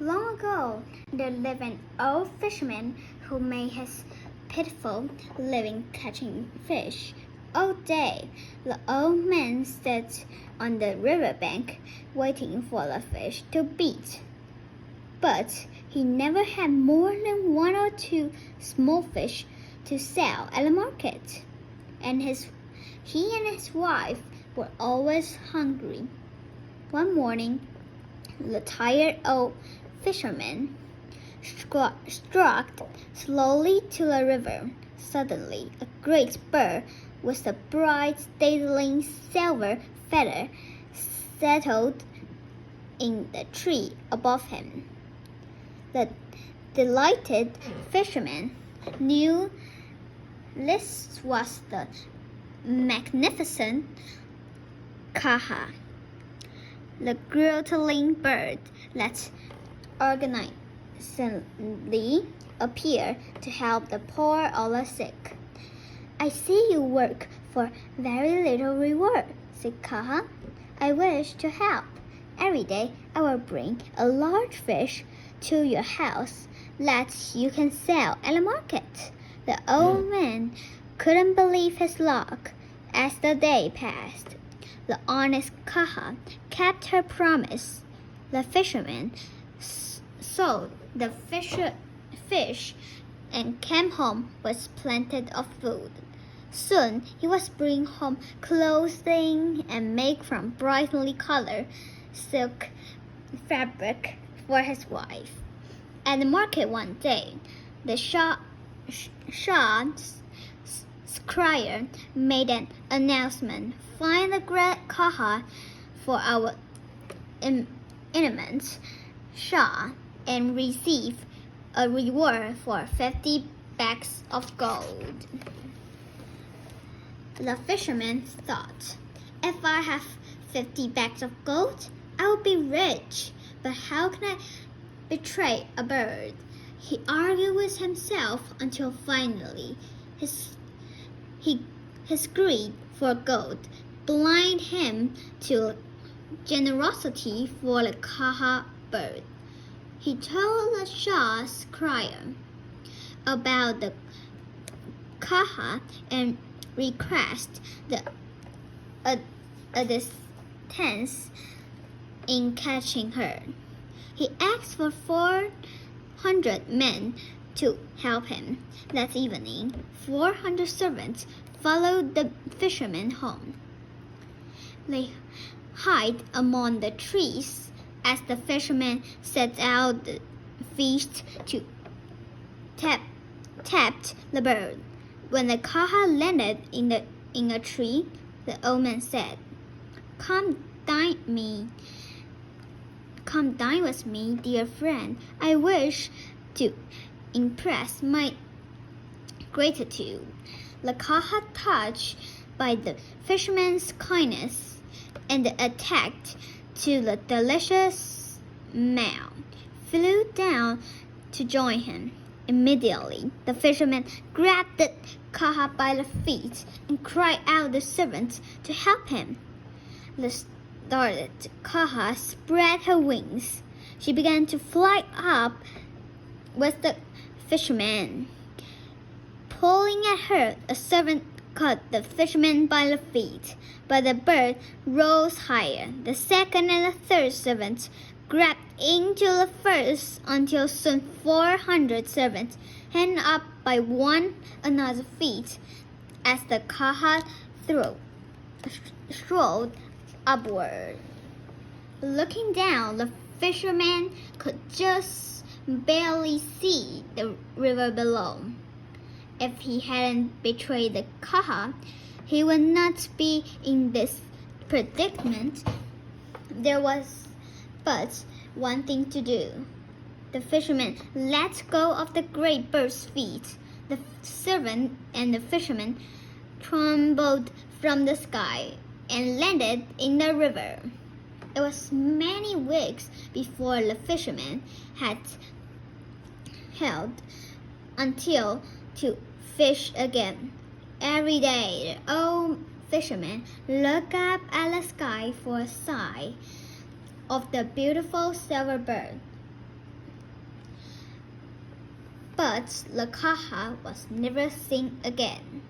Long ago, there lived an old fisherman who made his pitiful living catching fish. All day, the old man sat on the riverbank waiting for the fish to beat. But he never had more than one or two small fish to sell at the market, and he and his wife were always hungry. One morning, the tired old fisherman strolled slowly to the river. Suddenly, a great bird with a bright, dazzling silver feather settled in the tree above him. The delighted fisherman knew this was the magnificent kaha, the glittering bird that organically appeared to help the poor or the sick. "I see you work for very little reward," said Kaha. "I wish to help. Every day I will bring a large fish to your house that you can sell at the market." The old man couldn't believe his luck. As the day passed, the honest Kaha kept her promise. The fisherman sold the fish and came home with plenty of food. Soon he was bringing home clothing and made from brightly colored silk fabric for his wife. At the market one day, the Shah's crier made an announcement: "Find the great kaha for our eminent Shah and receive a reward for 50 bags of gold." The fisherman thought, "If I have 50 bags of gold, I will be rich. But how can I betray a bird?" He argued with himself until finally his greed for gold blinded him to generosity for the kaha bird. He told the Shah's crier about the kaha and requested assistance in catching her. He asked for 400 men to help him. That evening, 400 servants followed the fisherman home. They hid among the trees as the fisherman set out the feast to tapped the bird. When the kaha landed in a tree, the old man said, Come dine with me, dear friend. I wish to impress my gratitude." The kaha, touched by the fisherman's kindness and attached to the delicious meal, flew down to join him. Immediately, the fisherman grabbed the kaha by the feet and cried out to the servants to help him. The startled kaha spread her wings. She began to fly up with the fisherman. Pulling at her, a servant caught the fisherman by the feet, but the bird rose higher. The second and the third servants grabbed into the first until soon 400 servants hung up by one another's feet as the kaha strode upward. Looking down, the fisherman could just barely see the river below. If he hadn't betrayed the kaha, he would not be in this predicament. There was but one thing to do. The fisherman let go of the great bird's feet. The servant and the fisherman tumbled from the sky and landed in the river. It was many weeks before the fisherman had held until to fish again. Every day, the old fisherman looked up at the sky for a sight of the beautiful silver bird. But the kaha was never seen again.